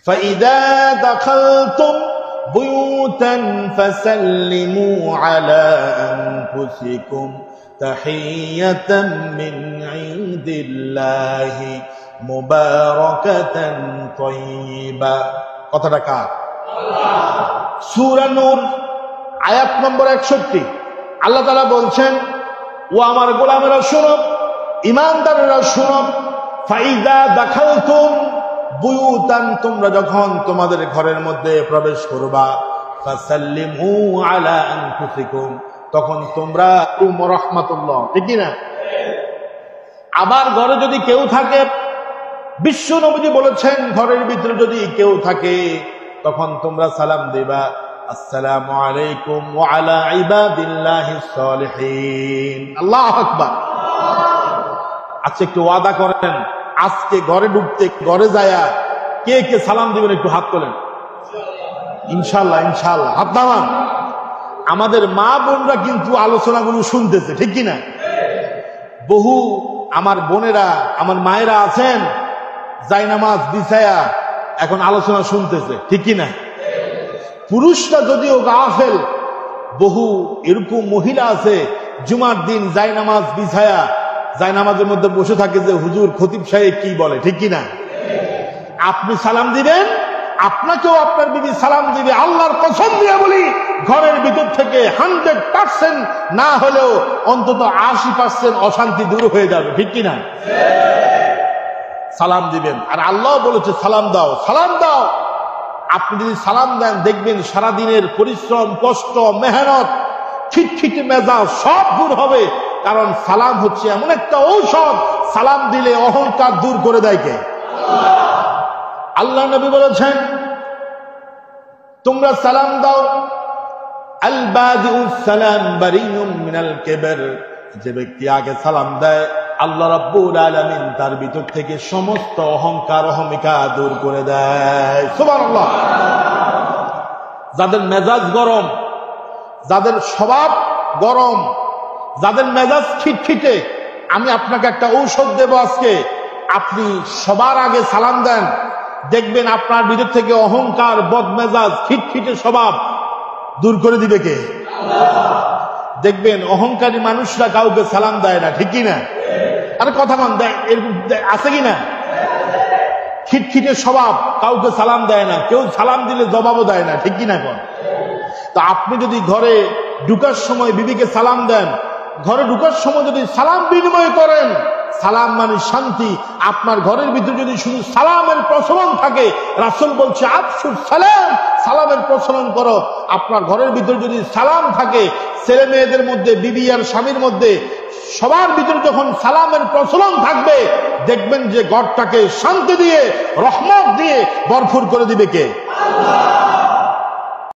فإذا دخلتم بيوتا فسلموا على أنفسكم تحية من عند الله মুবারাকাতান তাইয়্যিবা। কথাটা কার? সূরা নূর আয়াত নম্বর 61। আল্লাহ তাআলা বলছেন, ও আমার গোলামেরা শোনো, ঈমানদারেরা শোনো, ফাইযা দাখালতুম বুয়ুতান, তোমরা যখন তোমাদের ঘরের মধ্যে প্রবেশ করবা, ফাসাল্লিমু আলা আনফুসিকুম, তখন তোমরা রাহমাতুল্লাহ, ঠিক না? আবার ঘরে যদি কেউ থাকে, বিশ্ব নবীজি বলেছেন ঘরের ভিতরে যদি কেউ থাকে তখন তোমরা সালাম দিবা, আসসালামু আলাইকুম ওয়া আলা ইবাদিল্লাহিস সালিহিন। আল্লাহু আকবার। আচ্ছা, একটু ওয়াদা করেন, আজকে ঘরে ঢুকতে, ঘরে যায়া কে কে সালাম দিবেন একটু হাত তোলেন। ইনশাআল্লাহ, ইনশাআল্লাহ, হাত নামান। আমাদের মা বোনরা কিন্তু আলোচনাগুলো শুনতেছে, ঠিক কিনা? বহু আমার বোনেরা, আমার মায়েরা আছেন জায়নামাজ বিছায়া এখন আলোচনা শুনতেছে, ঠিক কিনা? পুরুষরা যদিও গাফেল, বহু এরকম মহিলা আছে জুমার দিন জায়নামাজ বিছায়া জায়নামাজের মধ্যে বসে থাকে যে হুজুর খতিব সাহেব কি বলে, ঠিক কিনা? আপনি সালাম দিবেন, আপনাকেও আপনার বিবি সালাম দিবে। আল্লাহর কসম দিয়ে বলি, ঘরের ভিতর থেকে 100% না হলেও অন্তত 80% অশান্তি দূর হয়ে যাবে, ঠিক কিনা? সালাম দিবেন। আর আল্লাহ বলেছে সালাম দাও, সালাম দাও। আপনি যদি সালাম দেন দেখবেন সারাদিনের পরিশ্রম, কষ্ট, মেহনত, খিটখিটে মেজাজ সব দূর হবে। কারণ সালাম হচ্ছে এমন একটা ঔষধ, সালাম দিলে অহংকার দূর করে দেয় কে? আল্লাহ নবী বলেছেন তোমরা সালাম দাও। আল বাদিউস সালাম বারিউম মিনাল কিবর, যে ব্যক্তি আগে সালাম দেয় আল্লাহ রাব্বুল আলামিন তার ভিতর থেকে সমস্ত অহংকার, অহমিকা দূর করে দেয়। সুবহানাল্লাহ। যাদের মেজাজ গরম, যাদের স্বভাব গরম, যাদের মেজাজ খিটখিটে, আমি আপনাকে একটা ঔষধ দেব আজকে। আপনি সবার আগে সালাম দেন, দেখবেন আপনার ভিতর থেকে অহংকার, বদমেজাজ, খিটখিটে স্বভাব দূর করে দিবে কে? দেখবেন অহংকারী মানুষরা কাউকে সালাম দেয় না, ঠিক কিনা? আরে কথা মান, এরকম আছে কিনা? খিটখিটে স্বভাব, কাউকে সালাম দেয় না, কেউ সালাম দিলে জবাবও দেয় না, ঠিক কিনা? কোন তো আপনি যদি ঘরে ঢুকার সময় বিবিকে সালাম দেন, ঘরে ঢুকার সময় যদি সালাম বিনিময় করেন, সালাম মানে শান্তি। আপনার ঘরের ভিতরে যদি শুধু সালামের প্রচলন থাকে, রাসূল বলছে আফশুস সালাম, সালামের প্রচলন করো। আপনার ঘরের ভিতরে যদি সালাম থাকে, ছেলে মেয়েদের মধ্যে, বিবি আর স্বামীর মধ্যে, সবার ভিতরে যখন সালামের প্রচলন থাকবে, দেখবেন যে ঘরটাকে শান্তি দিয়ে, রহমত দিয়ে ভরপুর করে দিবে কে? আল্লাহ।